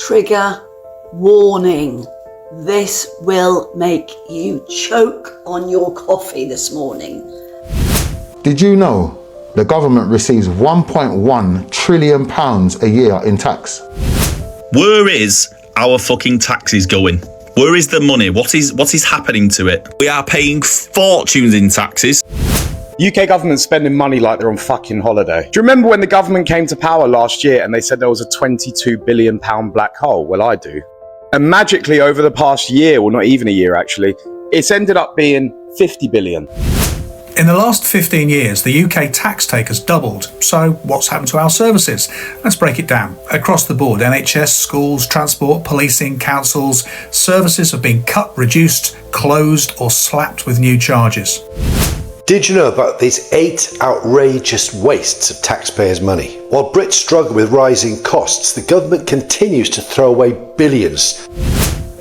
Trigger warning. This will make you choke on your coffee this morning. Did you know the government receives £1.1 trillion a year in tax? Where is our fucking taxes going? Where is the money? What is happening to it? We are paying fortunes in taxes. UK government spending money like they're on fucking holiday. Do you remember when the government came to power last year and they said there was a £22 billion black hole? Well, I do. And magically over the past year, well, not even a year actually, it's ended up being 50 billion. In the last 15 years, the UK tax take has doubled. So what's happened to our services? Let's break it down. Across the board, NHS, schools, transport, policing, councils, services have been cut, reduced, closed or slapped with new charges. Did you know about these 8 outrageous wastes of taxpayers' money? While Brits struggle with rising costs, the government continues to throw away billions.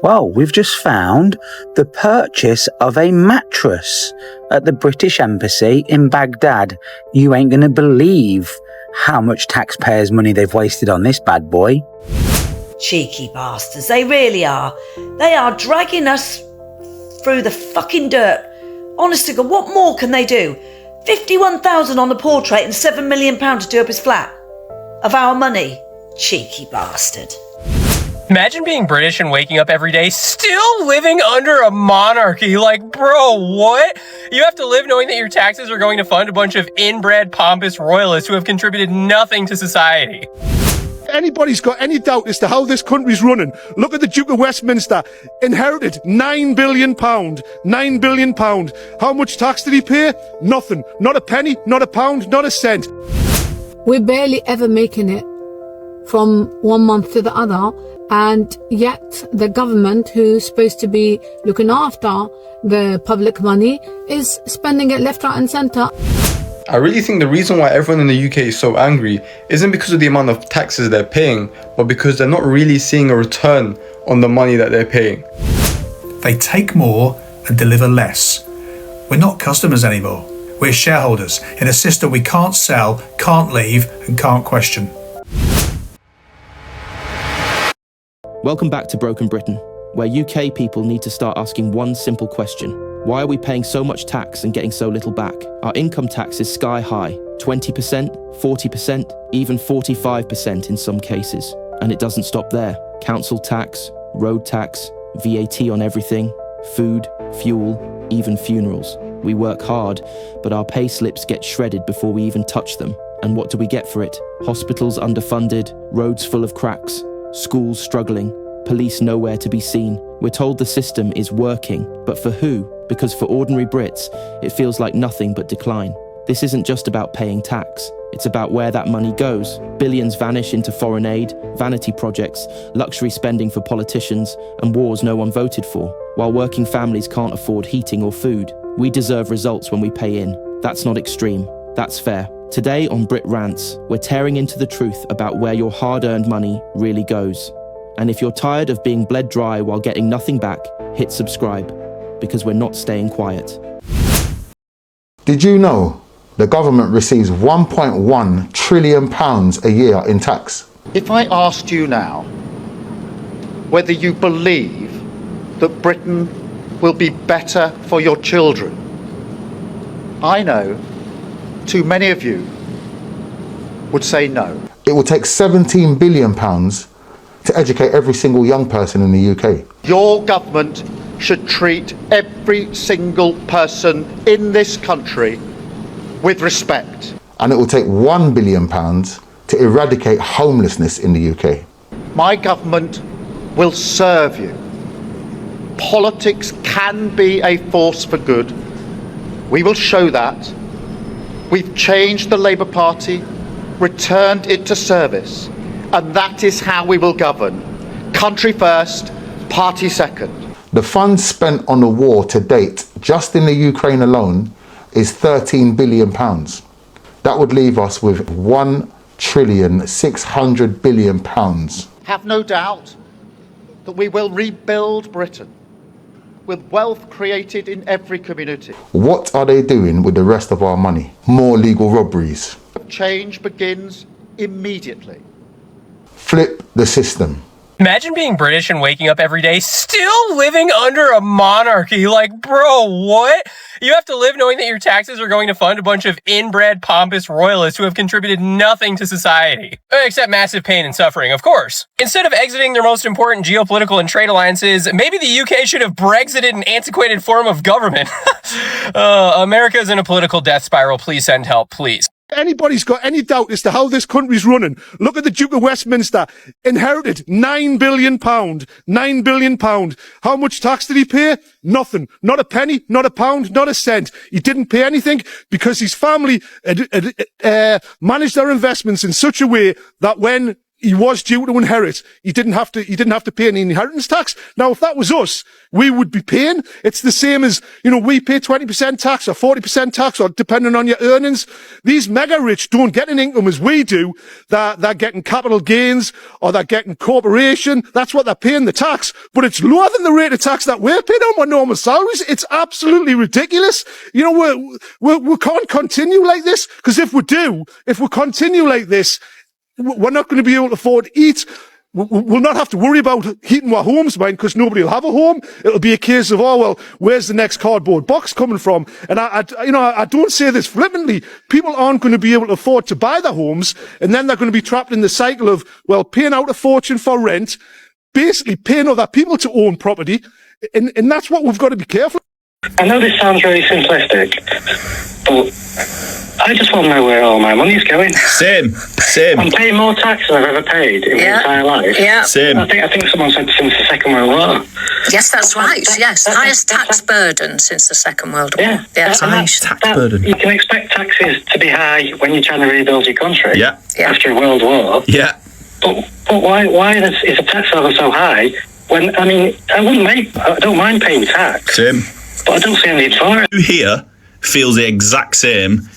Well, we've just found the purchase of a mattress at the British Embassy in Baghdad. You ain't going to believe how much taxpayers' money they've wasted on this bad boy. Cheeky bastards, they really are. They are dragging us through the fucking dirt. Honest to God, what more can they do? 51,000 on the portrait and £7 million to do up his flat. Of our money. Cheeky bastard. Imagine being British and waking up every day still living under a monarchy. Like, bro, what? You have to live knowing that your taxes are going to fund a bunch of inbred, pompous royalists who have contributed nothing to society. Anybody's got any doubt as to how this country's running, look at the Duke of Westminster. Inherited £9 billion. £9 billion. How much tax did he pay? Nothing. Not a penny, not a pound, not a cent. We're barely ever making it from one month to the other, and yet the government, who's supposed to be looking after the public money, is spending it left, right and centre. I really think the reason why everyone in the UK is so angry isn't because of the amount of taxes they're paying, but because they're not really seeing a return on the money that they're paying. They take more and deliver less. We're not customers anymore. We're shareholders in a system we can't sell, can't leave and can't question. Welcome back to Broken Britain, where UK people need to start asking one simple question. Why are we paying so much tax and getting so little back? Our income tax is sky high, 20%, 40%, even 45% in some cases. And it doesn't stop there. Council tax, road tax, VAT on everything, food, fuel, even funerals. We work hard, but our pay slips get shredded before we even touch them. And what do we get for it? Hospitals underfunded, roads full of cracks, schools struggling, police nowhere to be seen. We're told the system is working, but for who? Because for ordinary Brits, it feels like nothing but decline. This isn't just about paying tax. It's about where that money goes. Billions vanish into foreign aid, vanity projects, luxury spending for politicians, and wars no one voted for, while working families can't afford heating or food. We deserve results when we pay in. That's not extreme. That's fair. Today on Brit Rants, we're tearing into the truth about where your hard-earned money really goes. And if you're tired of being bled dry while getting nothing back, hit subscribe, because we're not staying quiet. Did you know the government receives £1.1 trillion a year in tax? If I asked you now whether you believe that Britain will be better for your children, I know too many of you would say no. It will take £17 billion to educate every single young person in the UK. Your government should treat every single person in this country with respect. And it will take £1 billion to eradicate homelessness in the UK. My government will serve you. Politics can be a force for good. We will show that. We've changed the Labour Party, returned it to service, and that is how we will govern. Country first, party second. The funds spent on the war to date, just in the Ukraine alone, is £13 billion. That would leave us with £1.6 trillion. Have no doubt that we will rebuild Britain with wealth created in every community. What are they doing with the rest of our money? More legal robberies. Change begins immediately. Flip the system. Imagine being British and waking up every day still living under a monarchy. Like, bro, what? You have to live knowing that your taxes are going to fund a bunch of inbred, pompous royalists who have contributed nothing to society. Except massive pain and suffering, of course. Instead of exiting their most important geopolitical and trade alliances, maybe the UK should have Brexited an antiquated form of government. America's in a political death spiral. Please send help, please. Anybody's got any doubt as to how this country's running, look at the Duke of Westminster. Inherited £9 billion. £9 billion. How much tax did he pay? Nothing. Not a penny, not a pound, not a cent. He didn't pay anything because his family managed their investments in such a way that when he was due to inherit, he didn't have to pay any inheritance tax. Now, if that was us, we would be paying. It's the same as, we pay 20% tax or 40% tax or depending on your earnings. These mega rich don't get an income as we do. They're getting capital gains or they're getting corporation. That's what they're paying the tax, but it's lower than the rate of tax that we're paying on our normal salaries. It's absolutely ridiculous. We can't continue like this, because if we continue like this, we're not going to be able to afford to eat. We'll not have to worry about heating our homes, man, because nobody will have a home. It'll be a case of, where's the next cardboard box coming from? And I don't say this flippantly. People aren't going to be able to afford to buy their homes, and then they're going to be trapped in the cycle of, paying out a fortune for rent, basically paying other people to own property, and that's what we've got to be careful. I know this sounds really simplistic, but I just want to know where all my money's going. Same. I'm paying more tax than I've ever paid in my entire life. Yeah. Same. I think someone said since the Second World War. Yes, that's right. Yes, highest tax burden since the Second World War. Yeah. Yes. Highest tax burden. You can expect taxes to be high when you're trying to rebuild your country. Yeah. After a world war. Yeah. But why is the tax level so high? When I don't mind paying tax. Same. But I don't see any need for it. Who here feels the exact same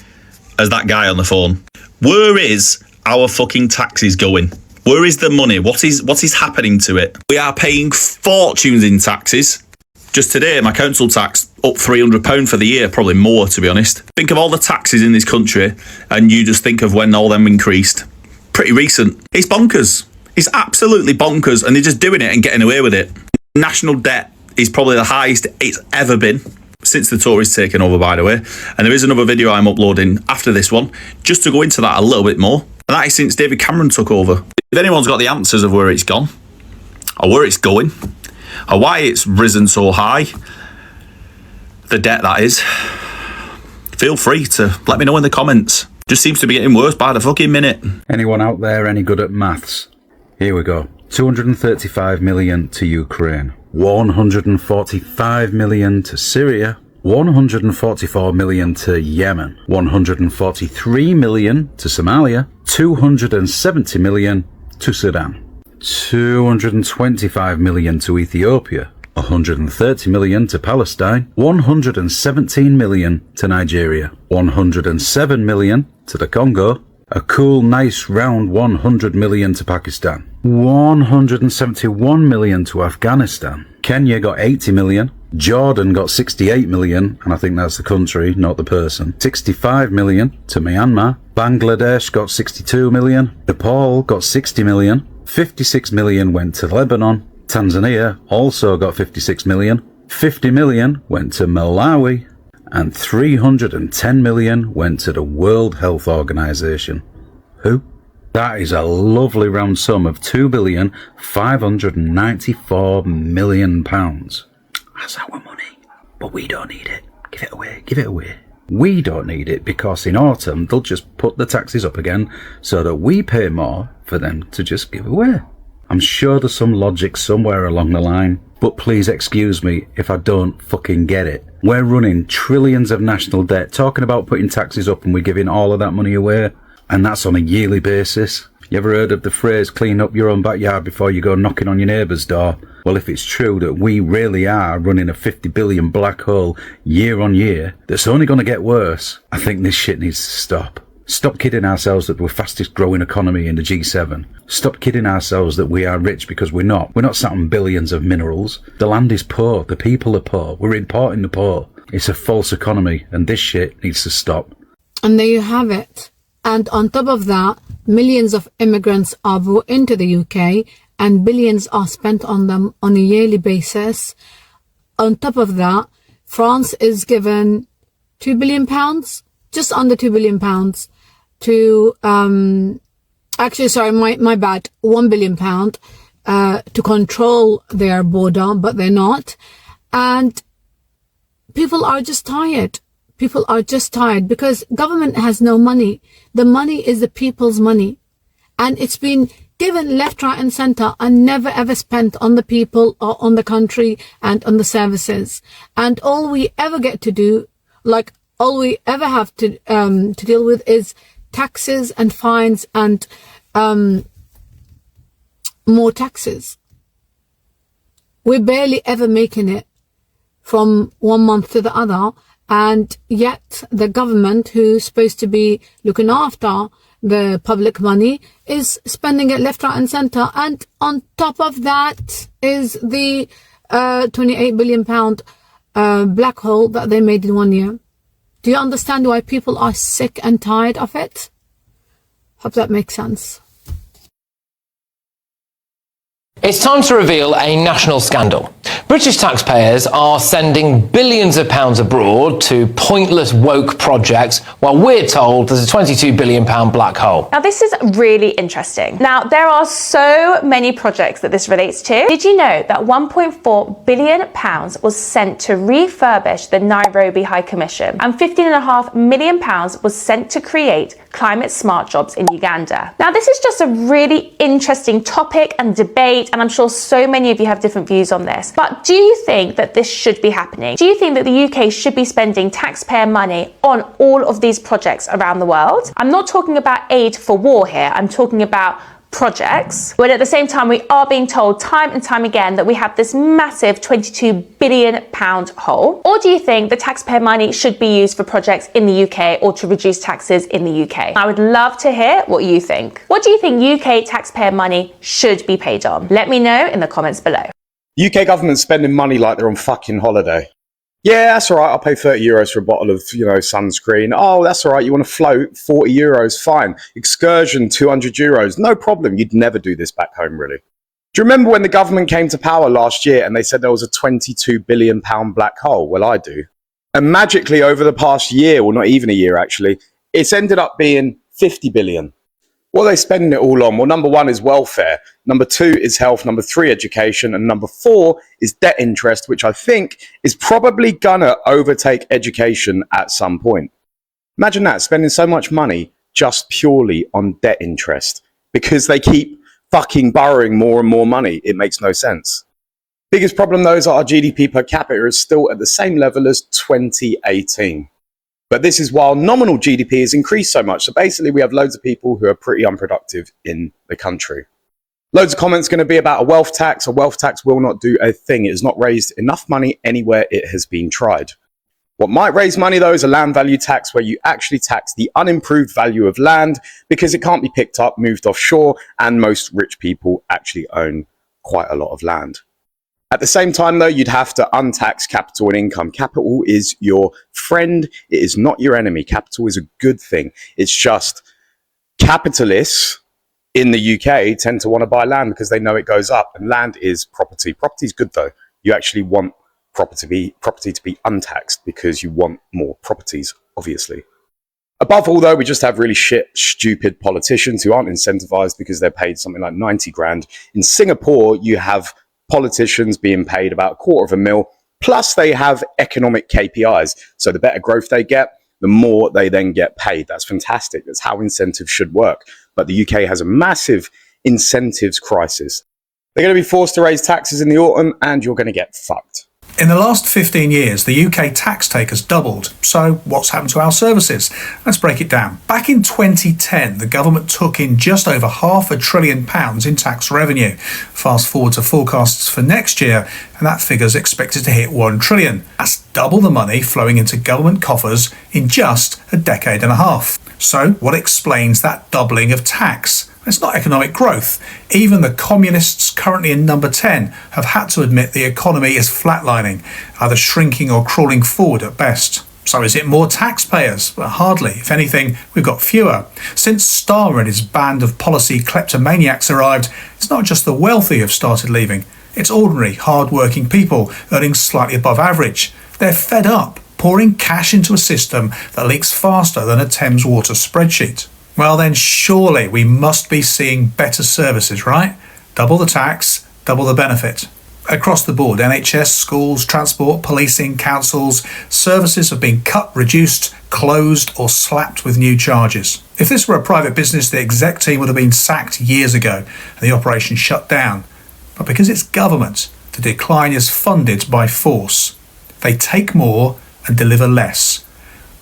as that guy on the phone? Where is our fucking taxes going? Where is the money? What is happening to it? We are paying fortunes in taxes. Just today, my council tax up £300 for the year, probably more, to be honest. Think of all the taxes in this country, and you just think of when all them increased. Pretty recent. It's bonkers. It's absolutely bonkers, and they're just doing it and getting away with it. National debt is probably the highest it's ever been since the Tories taken over, by the way. And there is another video I'm uploading after this one, just to go into that a little bit more. And that is since David Cameron took over. If anyone's got the answers of where it's gone, or where it's going, or why it's risen so high, the debt that is, feel free to let me know in the comments. Just seems to be getting worse by the fucking minute. Anyone out there any good at maths? Here we go. 235 million to Ukraine, 145 million to Syria, 144 million to Yemen, 143 million to Somalia, 270 million to Sudan, 225 million to Ethiopia, 130 million to Palestine, 117 million to Nigeria, 107 million to the Congo, a cool, nice, round 100 million to Pakistan, 171 million to Afghanistan, Kenya got 80 million, Jordan got 68 million, and I think that's the country, not the person, 65 million to Myanmar, Bangladesh got 62 million, Nepal got 60 million, 56 million went to Lebanon, Tanzania also got 56 million, 50 million went to Malawi, and 310 million went to the World Health Organization. Who? That is a lovely round sum of £2,594,000,000. That's our money, but we don't need it. Give it away, give it away. We don't need it because in autumn they'll just put the taxes up again so that we pay more for them to just give away. I'm sure there's some logic somewhere along the line, but please excuse me if I don't fucking get it. We're running trillions of national debt, talking about putting taxes up and we're giving all of that money away, and that's on a yearly basis. You ever heard of the phrase, clean up your own backyard before you go knocking on your neighbour's door? Well, if it's true that we really are running a 50 billion black hole year on year, that's only going to get worse, I think this shit needs to stop. Stop kidding ourselves that we're fastest growing economy in the G7. Stop kidding ourselves that we are rich, because we're not. We're not sat on billions of minerals. The land is poor. The people are poor. We're importing the poor. It's a false economy, and this shit needs to stop. And there you have it. And on top of that, millions of immigrants are brought into the UK, and billions are spent on them on a yearly basis. On top of that, France is given £2 billion, just under £2 billion to, actually, sorry, my bad, £1 billion to control their border, but they're not. And people are just tired. People are just tired because government has no money. The money is the people's money. And it's been given left, right and center and never ever spent on the people or on the country and on the services. And all we ever get to do, like all we ever have to deal with is taxes and fines and more taxes. We're barely ever making it from one month to the other. And yet the government, who's supposed to be looking after the public money, is spending it left, right and center. And on top of that is the £28 billion black hole that they made in 1 year. Do you understand why people are sick and tired of it? Hope that makes sense. It's time to reveal a national scandal. British taxpayers are sending billions of pounds abroad to pointless woke projects while we're told there's a £22 billion black hole. Now this is really interesting. Now there are so many projects that this relates to. Did you know that £1.4 billion was sent to refurbish the Nairobi High Commission and £15.5 million was sent to create climate smart jobs in Uganda? Now this is just a really interesting topic and debate, and I'm sure so many of you have different views on this. But do you think that this should be happening? Do you think that the UK should be spending taxpayer money on all of these projects around the world? I'm not talking about aid for war here. I'm talking about projects, but at the same time we are being told time and time again that we have this massive £22 billion hole. Or do you think the taxpayer money should be used for projects in the UK or to reduce taxes in the UK? I would love to hear what you think. What do you think UK taxpayer money should be paid on? Let me know in the comments below. UK government spending money like they're on fucking holiday. Yeah, that's all right. I'll pay €30 for a bottle of, sunscreen. Oh, that's all right. You want to float? €40, fine. Excursion, €200. No problem. You'd never do this back home, really. Do you remember when the government came to power last year and they said there was a £22 billion black hole? Well, I do. And magically over the past year, well, not even a year actually, it's ended up being 50 billion. What are they spending it all on? Well, number one is welfare. Number two is health. Number three, education. And number four is debt interest, which I think is probably gonna overtake education at some point. Imagine that, spending so much money just purely on debt interest because they keep fucking borrowing more and more money. It makes no sense. Biggest problem though is that our GDP per capita is still at the same level as 2018. But this is while nominal GDP has increased so much. So basically we have loads of people who are pretty unproductive in the country. Loads of comments going to be about a wealth tax. A wealth tax will not do a thing. It has not raised enough money anywhere it has been tried. What might raise money though is a land value tax where you actually tax the unimproved value of land because it can't be picked up, moved offshore, and most rich people actually own quite a lot of land. At the same time, though, you'd have to untax capital and income. Capital is your friend. It is not your enemy. Capital is a good thing. It's just capitalists in the UK tend to want to buy land because they know it goes up. And land is property. Property is good, though. You actually want property to be untaxed because you want more properties, obviously. Above all, though, we just have really stupid politicians who aren't incentivized because they're paid something like 90 grand. In Singapore, you have politicians being paid about $250,000, plus they have economic KPIs. So the better growth they get, the more they then get paid. That's fantastic. That's how incentives should work. But the UK has a massive incentives crisis. They're going to be forced to raise taxes in the autumn and you're going to get fucked. In the last 15 years, the UK tax take has doubled. So what's happened to our services? Let's break it down. Back in 2010, the government took in just over £500 billion in tax revenue. Fast forward to forecasts for next year, and that figure's expected to hit £1 trillion. That's double the money flowing into government coffers in just a decade and a half. So what explains that doubling of tax? It's not economic growth. Even the communists currently in number 10 have had to admit the economy is flatlining, either shrinking or crawling forward at best. So is it more taxpayers? Well, hardly. If anything, we've got fewer. Since Starmer and his band of policy kleptomaniacs arrived, it's not just the wealthy who've started leaving. It's ordinary, hard-working people earning slightly above average. They're fed up, pouring cash into a system that leaks faster than a Thames Water spreadsheet. Well then, surely we must be seeing better services, right? Double the tax, double the benefit. Across the board, NHS, schools, transport, policing, councils, services have been cut, reduced, closed or slapped with new charges. If this were a private business, the exec team would have been sacked years ago and the operation shut down. But because it's government, the decline is funded by force. They take more and deliver less.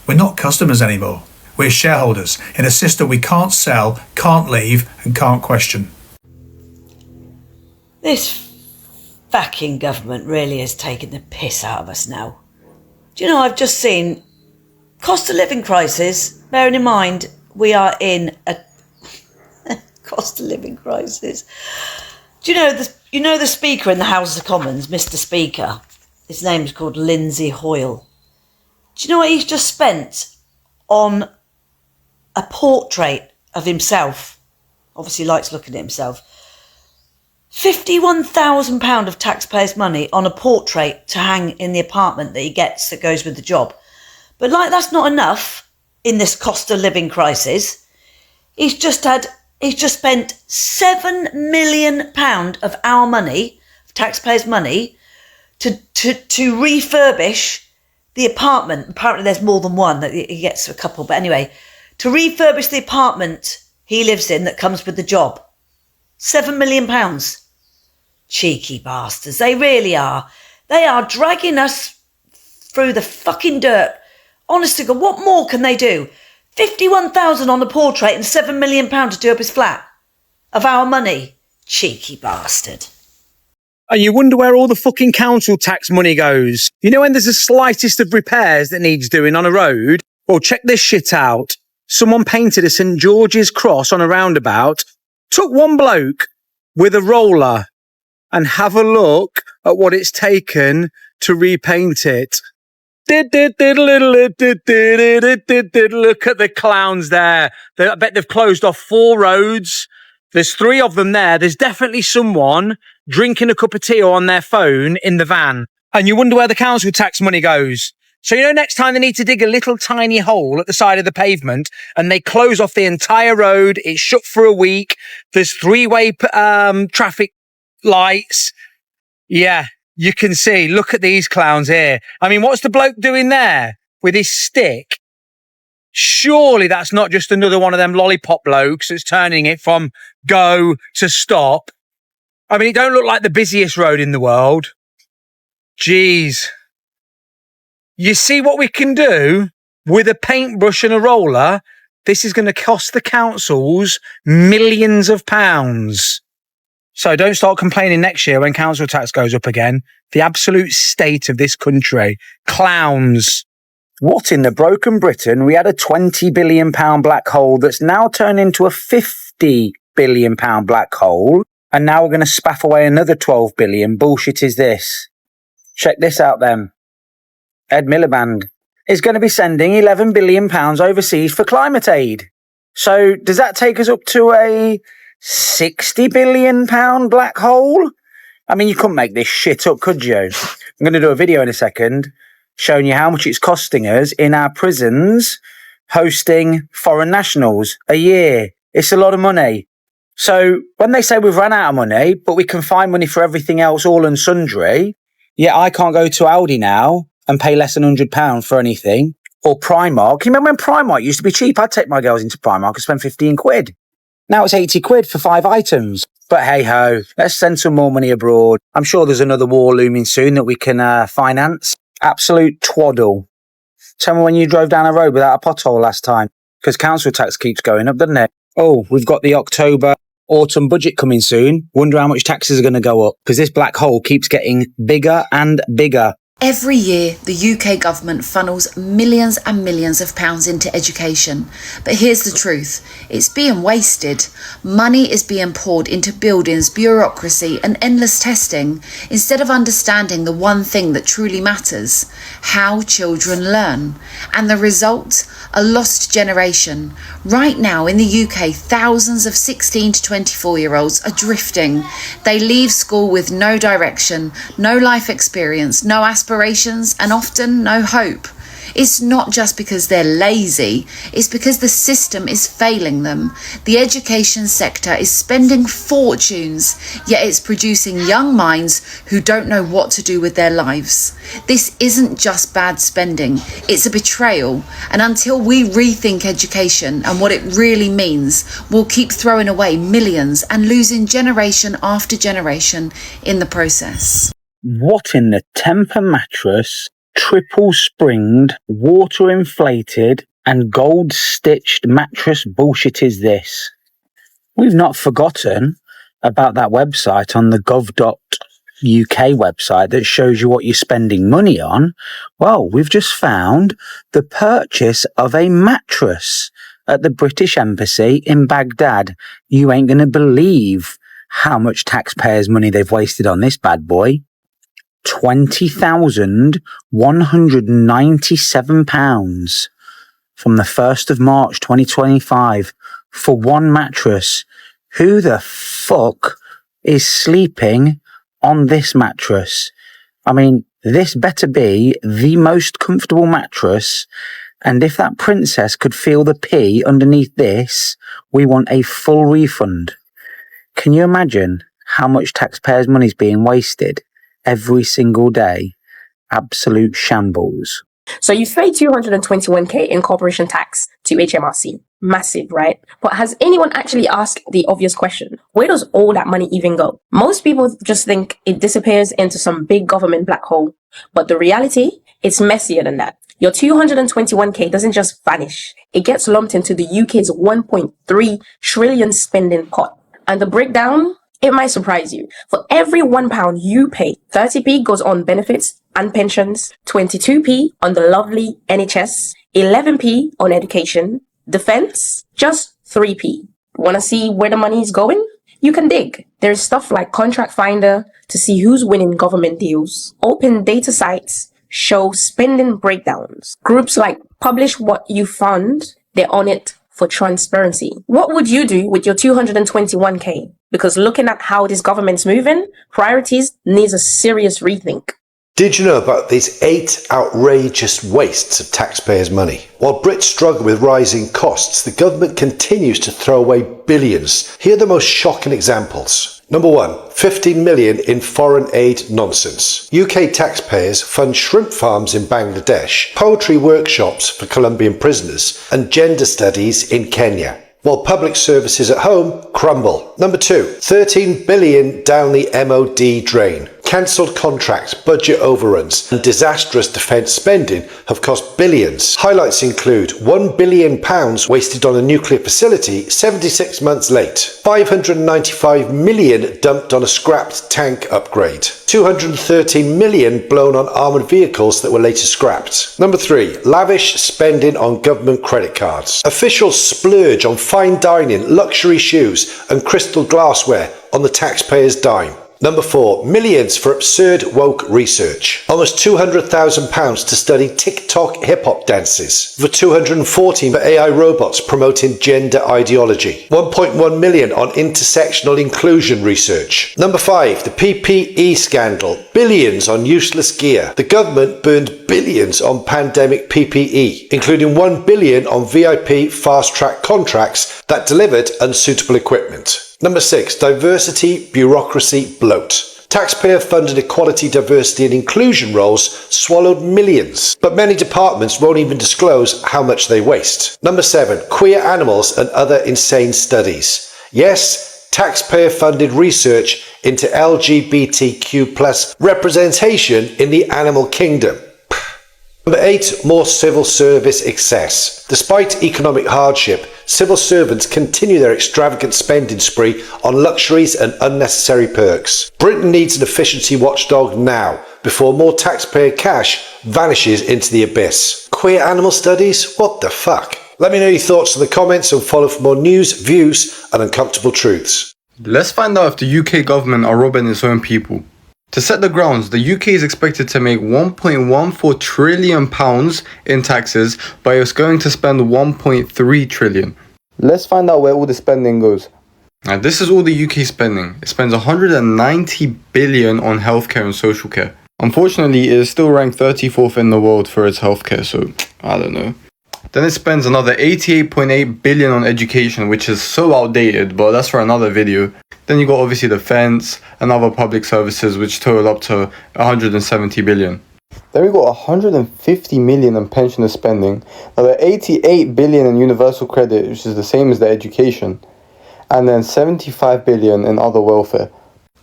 We're not customers anymore. We're shareholders in a system we can't sell, can't leave and can't question. This fucking government really is taking the piss out of us now. Do you know, I've just seen cost of living crisis, bearing in mind we are in a cost of living crisis. Do you know the Speaker in the House of Commons, Mr. Speaker? His name's called Lindsay Hoyle. Do you know what he's just spent on a portrait of himself? Obviously likes looking at himself. £51,000 of taxpayers' money on a portrait to hang in the apartment that he gets that goes with the job. But like that's not enough in this cost of living crisis. He's just spent £7 million of our money, of taxpayers' money, to refurbish the apartment. Apparently there's more than one, that he gets a couple, but anyway, to refurbish the apartment he lives in that comes with the job. £7 million. Cheeky bastards, they really are. They are dragging us through the fucking dirt. Honest to God, what more can they do? 51,000 on the portrait and £7 million to do up his flat. Of our money. Cheeky bastard. And you wonder where all the fucking council tax money goes. You know when there's the slightest of repairs that needs doing on a road? Well, check this shit out. Someone painted a St. George's cross on a roundabout, took one bloke with a roller, and have a look at what it's taken to repaint it. Look at the clowns there. I bet they've closed off 4 roads. There's 3 of them there. There's definitely someone drinking a cup of tea or on their phone in the van. And you wonder where the council tax money goes. So, you know, next time they need to dig a little tiny hole at the side of the pavement and they close off the entire road, it's shut for a week, there's 3-way traffic lights. Yeah, you can see. Look at these clowns here. I mean, what's the bloke doing there with his stick? Surely that's not just another one of them lollipop blokes that's turning it from go to stop. I mean, it don't look like the busiest road in the world. Jeez. You see what we can do with a paintbrush and a roller? This is going to cost the councils millions of pounds. So don't start complaining next year when council tax goes up again. The absolute state of this country. Clowns. What in the broken Britain? We had a £20 billion black hole that's now turned into a £50 billion black hole. And now we're going to spaff away another 12 billion. Bullshit is this. Check this out then. Ed Miliband is going to be sending £11 billion overseas for climate aid. So does that take us up to a £60 billion black hole? I mean, you couldn't make this shit up, could you? I'm going to do a video in a second showing you how much it's costing us in our prisons hosting foreign nationals a year. It's a lot of money. So when they say we've run out of money, but we can find money for everything else, all and sundry, yet I can't go to Aldi now and pay less than £100 for anything. Or Primark. You remember when Primark used to be cheap? I'd take my girls into Primark and spend 15 quid. Now it's 80 quid for 5 items. But hey ho, let's send some more money abroad. I'm sure there's another war looming soon that we can finance. Absolute twaddle. Tell me when you drove down a road without a pothole last time. Because council tax keeps going up, doesn't it? Oh, we've got the October autumn budget coming soon. Wonder how much taxes are going to go up. Because this black hole keeps getting bigger and bigger. Every year, the UK government funnels millions and millions of pounds into education. But here's the truth. It's being wasted. Money is being poured into buildings, bureaucracy and endless testing instead of understanding the one thing that truly matters, how children learn. And the result? A lost generation. Right now in the UK, thousands of 16 to 24-year-olds are drifting. They leave school with no direction, no life experience, no aspirations, and often no hope. It's not just because they're lazy, it's because the system is failing them. The education sector is spending fortunes, yet it's producing young minds who don't know what to do with their lives. This isn't just bad spending, it's a betrayal. And until we rethink education and what it really means, we'll keep throwing away millions and losing generation after generation in the process. What in the temper mattress, triple springed, water inflated and gold stitched mattress bullshit is this? We've not forgotten about that website on the gov.uk website that shows you what you're spending money on. Well, we've just found the purchase of a mattress at the British Embassy in Baghdad. You ain't going to believe how much taxpayers' money they've wasted on this bad boy. £20,197 from the 1st of March 2025 for one mattress. Who the fuck is sleeping on this mattress? I mean, this better be the most comfortable mattress, and if that princess could feel the pee underneath this, we want a full refund. Can you imagine how much taxpayers' money is being wasted every single day? Absolute shambles. So you pay 221k in corporation tax to HMRC. Massive, right? But has anyone actually asked the obvious question? Where does all that money even go? Most people just think it disappears into some big government black hole. But the reality, it's messier than that. Your 221k doesn't just vanish. It gets lumped into the UK's 1.3 trillion spending pot. And the breakdown? It might surprise you. For every £1 you pay, 30p goes on benefits and pensions, 22p on the lovely NHS, 11p on education, defense, just 3p. Want to see where the money is going? You can dig. There's stuff like Contract Finder to see who's winning government deals. Open data sites show spending breakdowns. Groups like Publish What You Fund, they're on it for transparency. What would you do with your 221k? Because looking at how this government's moving, priorities needs a serious rethink. Did you know about these 8 outrageous wastes of taxpayers' money? While Brits struggle with rising costs, the government continues to throw away billions. Here are the most shocking examples. Number 1, 15 million in foreign aid nonsense. UK taxpayers fund shrimp farms in Bangladesh, poetry workshops for Colombian prisoners, and gender studies in Kenya, while public services at home crumble. Number 2, 13 billion down the MOD drain. Cancelled contracts, budget overruns and disastrous defence spending have cost billions. Highlights include £1 billion wasted on a nuclear facility 76 months late, 595 million dumped on a scrapped tank upgrade, 213 million blown on armoured vehicles that were later scrapped. Number 3, lavish spending on government credit cards. Officials splurge on fine dining, luxury shoes and crystal glassware on the taxpayer's dime. Number 4, millions for absurd woke research. Almost £200,000 to study TikTok hip-hop dances. For 214 for AI robots promoting gender ideology. 1.1 million on intersectional inclusion research. Number 5, the PPE scandal. Billions on useless gear. The government burned billions on pandemic PPE, including 1 billion on VIP fast-track contracts that delivered unsuitable equipment. Number 6, diversity, bureaucracy, bloat. Taxpayer-funded equality, diversity and inclusion roles swallowed millions, but many departments won't even disclose how much they waste. Number 7, queer animals and other insane studies. Yes, taxpayer-funded research into LGBTQ+ representation in the animal kingdom. Number 8, more civil service excess. Despite economic hardship, civil servants continue their extravagant spending spree on luxuries and unnecessary perks. Britain needs an efficiency watchdog now, before more taxpayer cash vanishes into the abyss. Queer animal studies? What the fuck? Let me know your thoughts in the comments and follow for more news, views and uncomfortable truths. Let's find out if the UK government are robbing its own people. To set the grounds, the UK is expected to make £1.14 trillion in taxes, but it's going to spend 1.3 trillion. Let's find out where all the spending goes. Now, this is all the UK spending. It spends 190 billion on healthcare and social care. Unfortunately, it is still ranked 34th in the world for its healthcare, so I don't know. Then it spends another 88.8 billion on education, which is so outdated, but that's for another video. Then you got obviously defense and other public services, which total up to 170 billion. Then we got 150 million in pensioner spending, another 88 billion in universal credit, which is the same as the education, and then 75 billion in other welfare.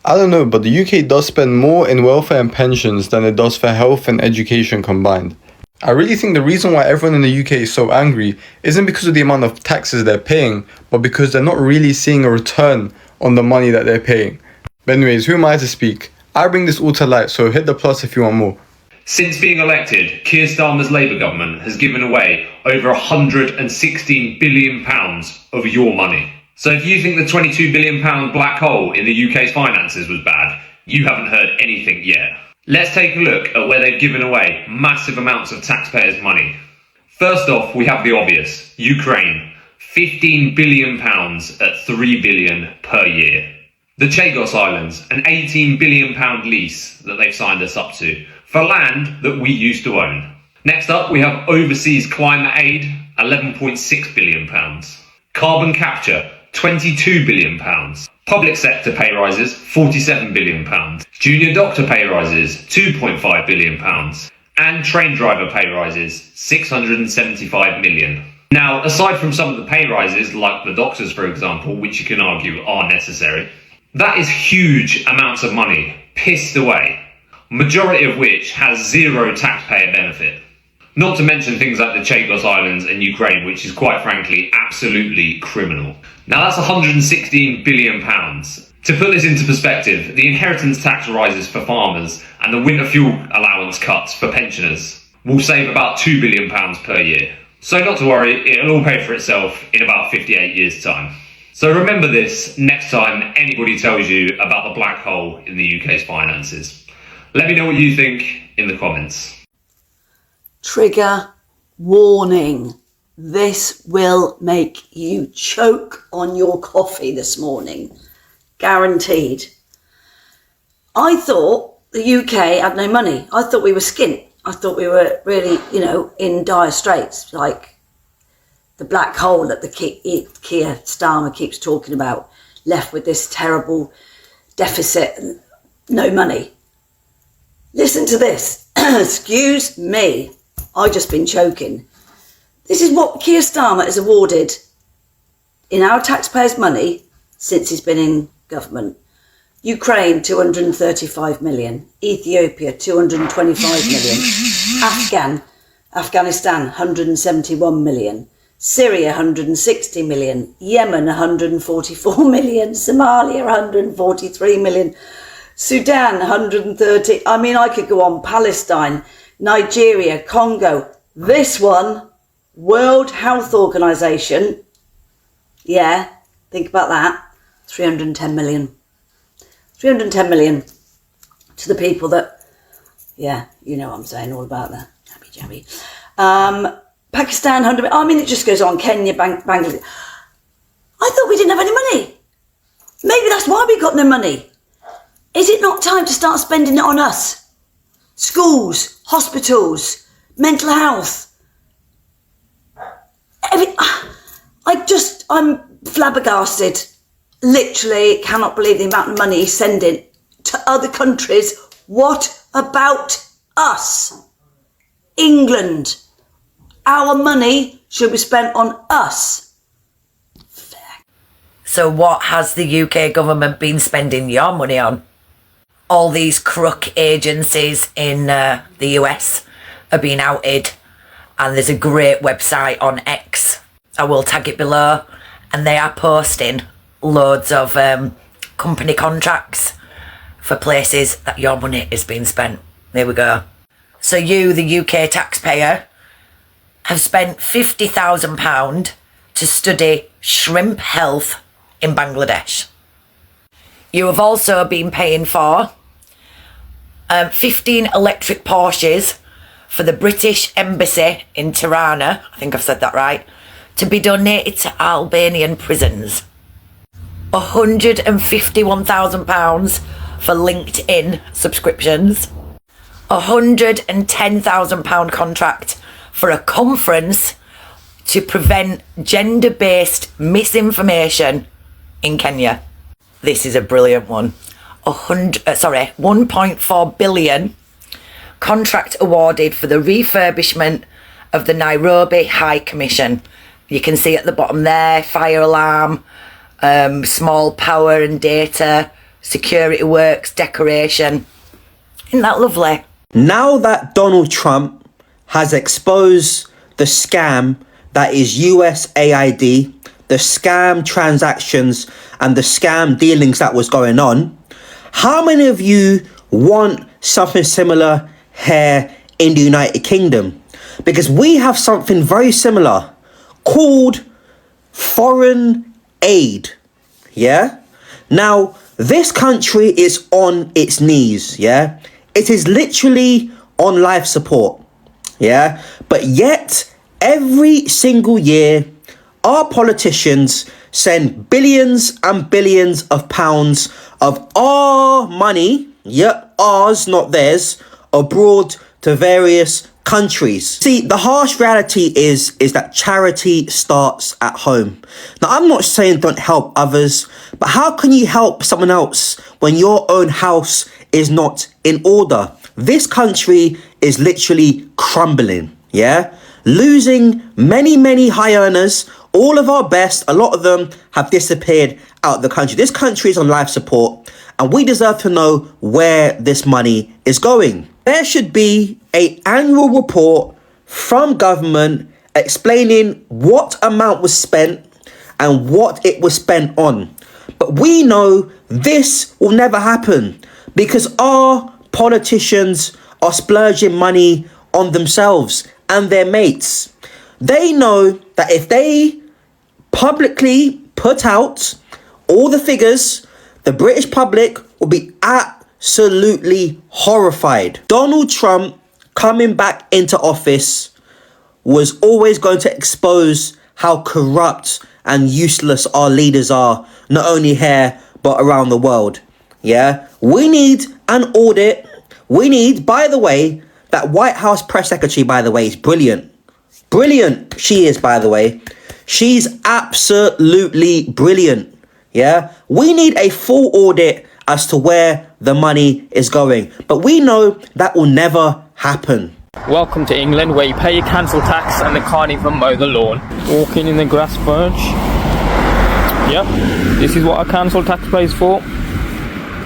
I don't know, but the UK does spend more in welfare and pensions than it does for health and education combined. I really think the reason why everyone in the UK is so angry isn't because of the amount of taxes they're paying, but because they're not really seeing a return on the money that they're paying. But anyways, who am I to speak? I bring this all to light, so hit the plus if you want more. Since being elected, Keir Starmer's Labour government has given away over £116 billion of your money. So if you think the £22 billion black hole in the UK's finances was bad, you haven't heard anything yet. Let's take a look at where they've given away massive amounts of taxpayers' money. First off, we have the obvious, Ukraine. £15 billion at $3 billion per year. The Chagos Islands, an £18 billion lease that they've signed us up to, for land that we used to own. Next up, we have overseas climate aid, £11.6 billion. Carbon capture, £22 billion. Public sector pay rises, £47 billion. Junior doctor pay rises, £2.5 billion. And train driver pay rises, £675 million. Now, aside from some of the pay rises, like the doctors, for example, which you can argue are necessary, that is huge amounts of money pissed away, majority of which has zero taxpayer benefit. Not to mention things like the Chagos Islands and Ukraine, which is quite frankly absolutely criminal. Now that's £116 billion. To put this into perspective, the inheritance tax rises for farmers and the winter fuel allowance cuts for pensioners will save about £2 billion per year. So not to worry, it'll all pay for itself in about 58 years' time. So remember this next time anybody tells you about the black hole in the UK's finances. Let me know what you think in the comments. Trigger warning. This will make you choke on your coffee this morning. Guaranteed. I thought the UK had no money. I thought we were skint. I thought we were really, in dire straits, like the black hole that the Keir Starmer keeps talking about, left with this terrible deficit and no money. Listen to this. Excuse me. I've just been choking. This is what Keir Starmer has awarded in our taxpayers' money since he's been in government. Ukraine, 235 million. Ethiopia, 225 million. Afghanistan, 171 million. Syria, 160 million. Yemen, 144 million. Somalia, 143 million. Sudan, 130. I mean, I could go on. Palestine, Nigeria, Congo. This one, World Health Organization. Yeah, think about that. 310 million. 310 million to the people that, yeah, you know what I'm saying, all about that. Jabby. Pakistan, 100 million. I mean, it just goes on. Kenya, Bangladesh. I thought we didn't have any money. Maybe that's why we got no money. Is it not time to start spending it on us? Schools, hospitals, mental health. I'm flabbergasted. Literally cannot believe the amount of money he's sending to other countries. What about us? England. Our money should be spent on us. So what has the UK government been spending your money on? All these crook agencies in the US are being outed, and there's a great website on X, I will tag it below, and they are posting loads of company contracts for places that your money is being spent. There we go. So you, the UK taxpayer, have spent £50,000 to study shrimp health in Bangladesh. You have also been paying for 15 electric Porsches for the British Embassy in Tirana, I think I've said that right, to be donated to Albanian prisons. £151,000 for LinkedIn subscriptions. £110,000 contract for a conference to prevent gender-based misinformation in Kenya. This is a brilliant one. 1.4 billion contract awarded for the refurbishment of the Nairobi High Commission. You can see at the bottom there, fire alarm, small power and data, security works, decoration. Isn't that lovely? Now that Donald Trump has exposed the scam that is USAID, the scam transactions and the scam dealings that was going on, how many of you want something similar here in the United Kingdom? Because we have something very similar called foreign aid. Yeah? Now, this country is on its knees. Yeah? It is literally on life support. Yeah? But yet, every single year, our politicians send billions and billions of pounds of our money, yep, ours, not theirs, abroad to various countries. See, the harsh reality is that charity starts at home. Now, I'm not saying don't help others, but how can you help someone else when your own house is not in order? This country is literally crumbling, yeah? Losing many, many high earners. All of our best, a lot of them have disappeared out of the country. This country is on life support, and we deserve to know where this money is going. There should be an annual report from government explaining what amount was spent and what it was spent on. But we know this will never happen because our politicians are splurging money on themselves and their mates. They know that if they publicly put out all the figures, the British public will be absolutely horrified. Donald Trump coming back into office was always going to expose how corrupt and useless our leaders are, not only here, but around the world. Yeah, we need an audit. We need, by the way, that White House press secretary, by the way, is brilliant. Brilliant she is, by the way. She's absolutely brilliant. Yeah, we need a full audit as to where the money is going. But we know that will never happen. Welcome to England, where you pay your council tax and they can't even mow the lawn. Walking in the grass patch. Yep, this is what our council tax pays for.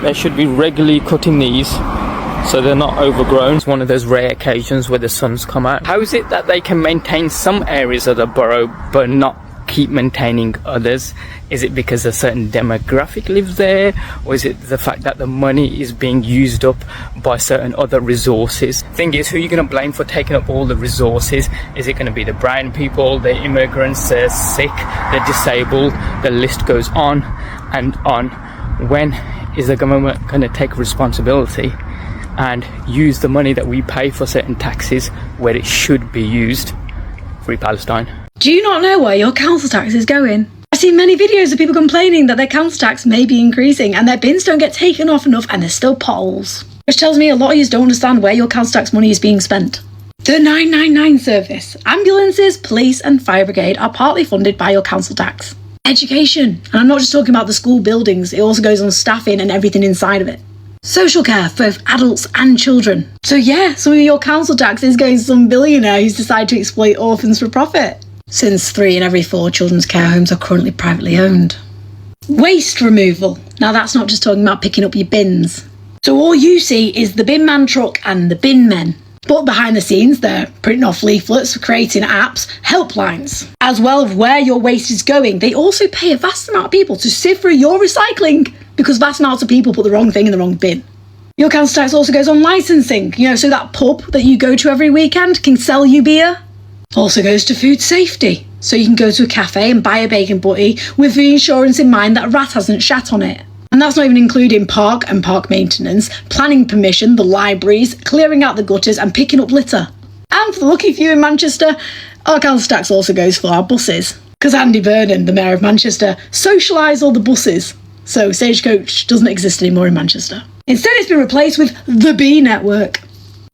They should be regularly cutting these so they're not overgrown. It's one of those rare occasions where the sun's come out. How is it that they can maintain some areas of the borough but not keep maintaining others? Is it because a certain demographic lives there, or is it the fact that the money is being used up by certain other resources? Thing is, who are you going to blame for taking up all the resources? Is it going to be the brown people, the immigrants, the sick, the disabled? The list goes on and on. When is the government going to take responsibility and use the money that we pay for certain taxes where it should be used? Free Palestine. Do you not know where your council tax is going? I've seen many videos of people complaining that their council tax may be increasing and their bins don't get taken off enough and there's still potholes. Which tells me a lot of you don't understand where your council tax money is being spent. The 999 service, ambulances, police and fire brigade are partly funded by your council tax. Education, and I'm not just talking about the school buildings, it also goes on staffing and everything inside of it. Social care for both adults and children. So yeah, some of your council tax is going to some billionaire who's decided to exploit orphans for profit. Since 3 in every 4 children's care homes are currently privately owned. Waste removal. Now that's not just talking about picking up your bins. So all you see is the bin man truck and the bin men. But behind the scenes, they're printing off leaflets, creating apps, helplines. As well as where your waste is going, they also pay a vast amount of people to sift through your recycling, because vast amounts of people put the wrong thing in the wrong bin. Your council tax also goes on licensing, so that pub that you go to every weekend can sell you beer. Also goes to food safety, so you can go to a cafe and buy a bacon butty with the insurance in mind that a rat hasn't shat on it. And that's not even including park and park maintenance, planning permission, the libraries, clearing out the gutters and picking up litter. And for the lucky few in Manchester, our council tax also goes for our buses. Because Andy Burnham, the Mayor of Manchester, socialised all the buses. So Stagecoach doesn't exist anymore in Manchester. Instead, it's been replaced with the B Network,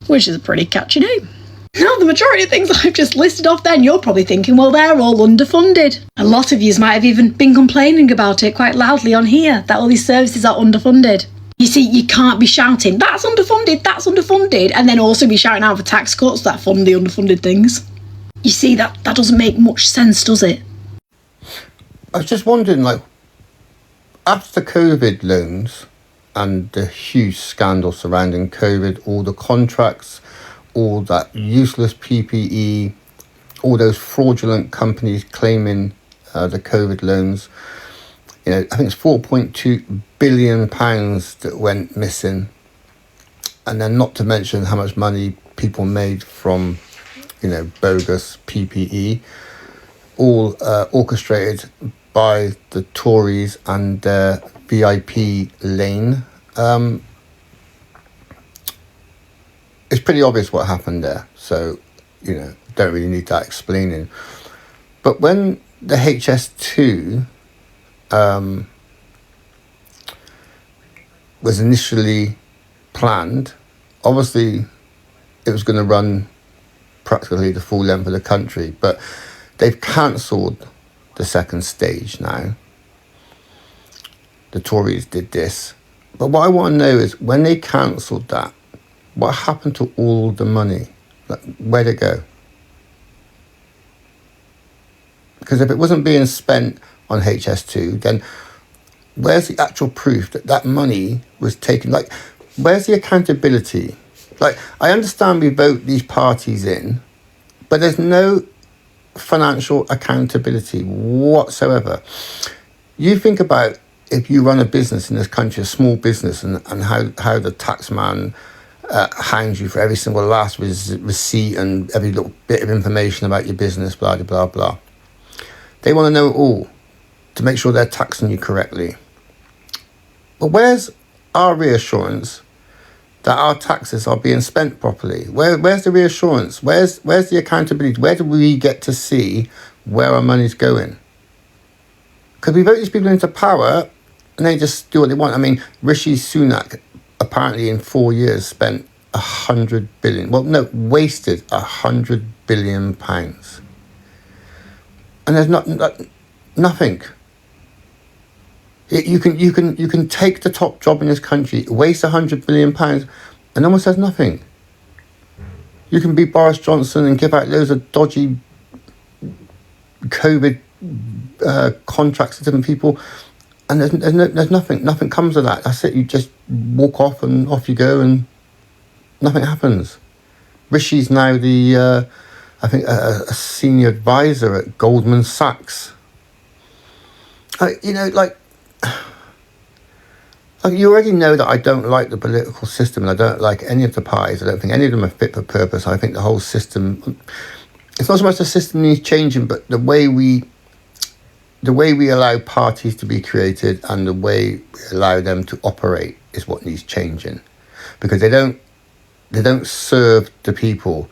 which is a pretty catchy name. Now, the majority of things I've just listed off then, you're probably thinking, well, they're all underfunded. A lot of yous might have even been complaining about it quite loudly on here, that all these services are underfunded. You see, you can't be shouting, that's underfunded, and then also be shouting out for tax cuts that fund the underfunded things. You see, that doesn't make much sense, does it? I was just wondering, after COVID loans and the huge scandal surrounding COVID, all the contracts, all that useless PPE, all those fraudulent companies claiming the COVID loans. I think it's £4.2 billion that went missing. And then not to mention how much money people made from, bogus PPE, all orchestrated by the Tories and their VIP lane. It's pretty obvious what happened there, so, don't really need that explaining. But when the HS2 was initially planned, obviously it was going to run practically the full length of the country, but they've cancelled the second stage now. The Tories did this. But what I want to know is, when they cancelled that, what happened to all the money? Where'd it go? Because if it wasn't being spent on HS2, then where's the actual proof that that money was taken? Where's the accountability? I understand we vote these parties in, but there's no financial accountability whatsoever. You think about, if you run a business in this country, a small business, and how the tax man hangs you for every single last receipt and every little bit of information about your business, blah, blah, blah. They want to know it all to make sure they're taxing you correctly. But where's our reassurance that our taxes are being spent properly? Where's the reassurance? Where's the accountability? Where do we get to see where our money's going? Because we vote these people into power and they just do what they want. I mean, Rishi Sunak apparently in 4 years spent 100 billion. Well, no, wasted 100 billion pounds. And there's nothing. You can take the top job in this country, waste 100 billion pounds, and almost says nothing. You can be Boris Johnson and give out loads of dodgy COVID contracts to different people, and there's nothing comes of that. That's it. You just walk off and off you go, and nothing happens. Rishi's now the I think a senior advisor at Goldman Sachs. You already know that I don't like the political system, and I don't like any of the parties. I don't think any of them are fit for purpose. I think the whole system, it's not so much the system needs changing, but the way we allow parties to be created and the way we allow them to operate is what needs changing, because they don't serve the people.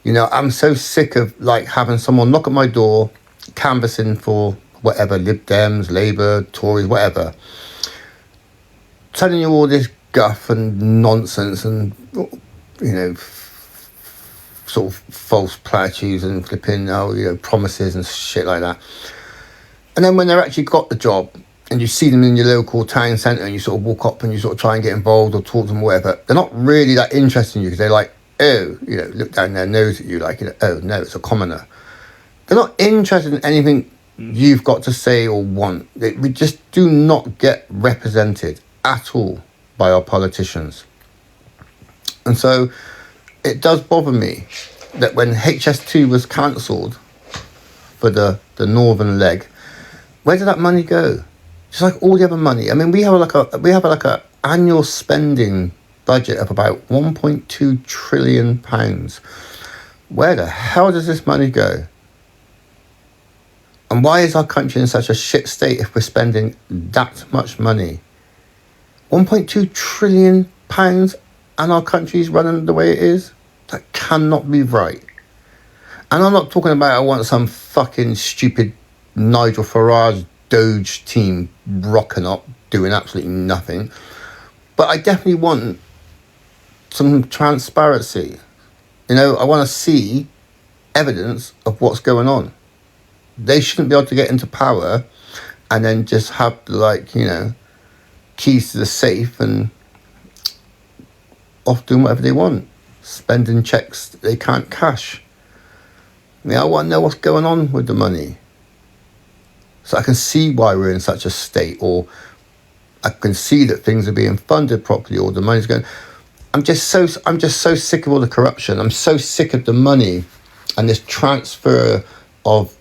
I'm so sick of having someone knock at my door, canvassing for whatever, Lib Dems, Labour, Tories, whatever, telling you all this guff and nonsense and, sort of false platitudes and flipping, promises and shit like that. And then when they've actually got the job and you see them in your local town centre and you sort of walk up and you sort of try and get involved or talk to them or whatever, they're not really that interested in you, because they're like, oh, look down their nose at you oh, no, it's a commoner. They're not interested in anything you've got to say or want. We just do not get represented at all by our politicians. And so it does bother me that when HS2 was cancelled for the northern leg, where did that money go? Just like all the other money. I mean, we have like a annual spending budget of about £1.2 trillion. Where the hell does this money go? And why is our country in such a shit state if we're spending that much money? £1.2 trillion and our country's running the way it is? That cannot be right. And I'm not talking about I want some fucking stupid Nigel Farage Doge team rocking up doing absolutely nothing. But I definitely want some transparency. You know, I want to see evidence of what's going on. They shouldn't be able to get into power and then just have, like, you know, keys to the safe and off doing whatever they want, spending checks that they can't cash. I mean, I want to know what's going on with the money, so I can see why we're in such a state, or I can see that things are being funded properly, or the money's going. I'm just so sick of all the corruption. I'm so sick of the money and this transfer of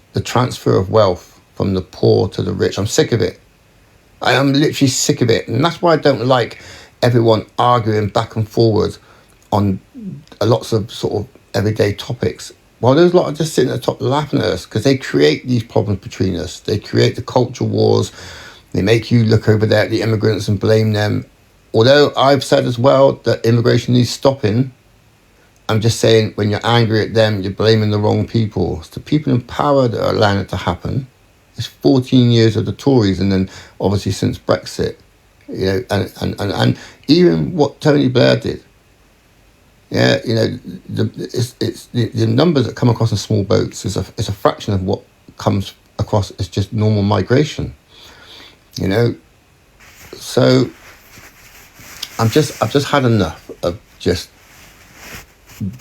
wealth from the poor to the rich. I'm sick of it. I am literally sick of it, and that's why I don't like everyone arguing back and forward on lots of sort of everyday topics. While those lot are just sitting at the top laughing at us, because they create these problems between us. They create the culture wars. They make you look over there at the immigrants and blame them. Although I've said as well that immigration needs stopping, I'm just saying when you're angry at them, you're blaming the wrong people. It's the people in power that are allowing it to happen. It's 14 years of the Tories, and then obviously since Brexit, you know, and even what Tony Blair did. Yeah, you know, the numbers that come across in small boats is a fraction of what comes across as just normal migration. You know, so I've just had enough of just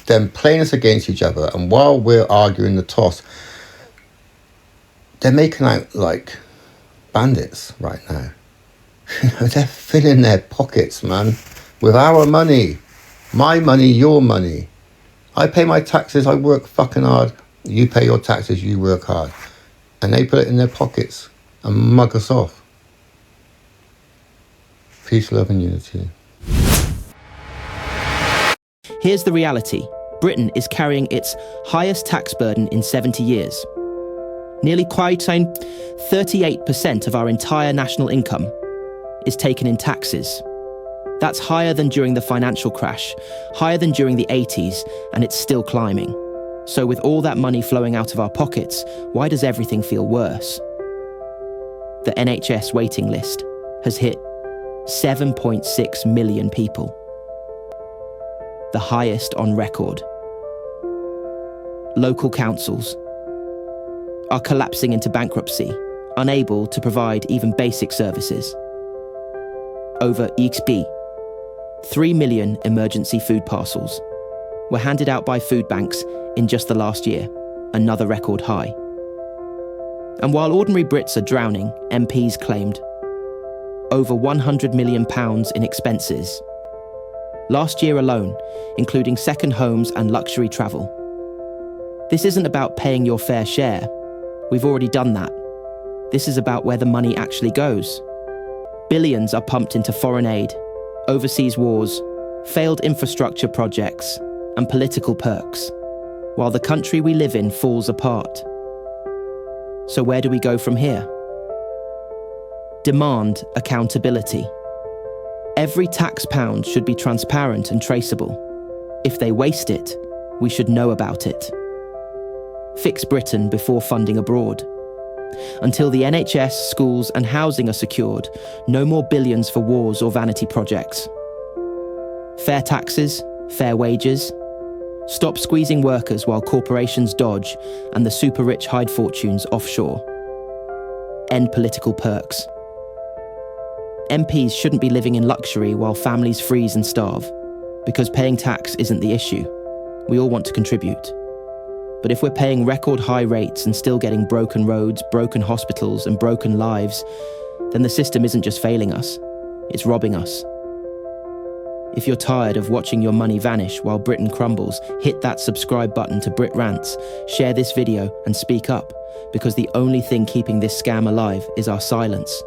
them playing us against each other, and while we're arguing the toss, they're making out like bandits right now. You know, they're filling their pockets, man, with our money. My money, your money. I pay my taxes, I work fucking hard. You pay your taxes, you work hard. And they put it in their pockets and mug us off. Peace, love and unity. Here's the reality. Britain is carrying its highest tax burden in 70 years. Nearly 38% of our entire national income is taken in taxes. That's higher than during the financial crash, higher than during the 80s, and it's still climbing. So with all that money flowing out of our pockets, why does everything feel worse? The NHS waiting list has hit 7.6 million people, the highest on record. Local councils are collapsing into bankruptcy, unable to provide even basic services. Over EXP, 3 million emergency food parcels were handed out by food banks in just the last year, another record high. And while ordinary Brits are drowning, MPs claimed over £100 million in expenses. Last year alone, including second homes and luxury travel. This isn't about paying your fair share. We've already done that. This is about where the money actually goes. Billions are pumped into foreign aid, overseas wars, failed infrastructure projects, and political perks, while the country we live in falls apart. So where do we go from here? Demand accountability. Every tax pound should be transparent and traceable. If they waste it, we should know about it. Fix Britain before funding abroad. Until the NHS, schools and housing are secured, no more billions for wars or vanity projects. Fair taxes, fair wages. Stop squeezing workers while corporations dodge and the super rich hide fortunes offshore. End political perks. MPs shouldn't be living in luxury while families freeze and starve, because paying tax isn't the issue. We all want to contribute. But if we're paying record high rates and still getting broken roads, broken hospitals and broken lives, then the system isn't just failing us, it's robbing us. If you're tired of watching your money vanish while Britain crumbles, hit that subscribe button to Brit Rants, share this video and speak up, because the only thing keeping this scam alive is our silence.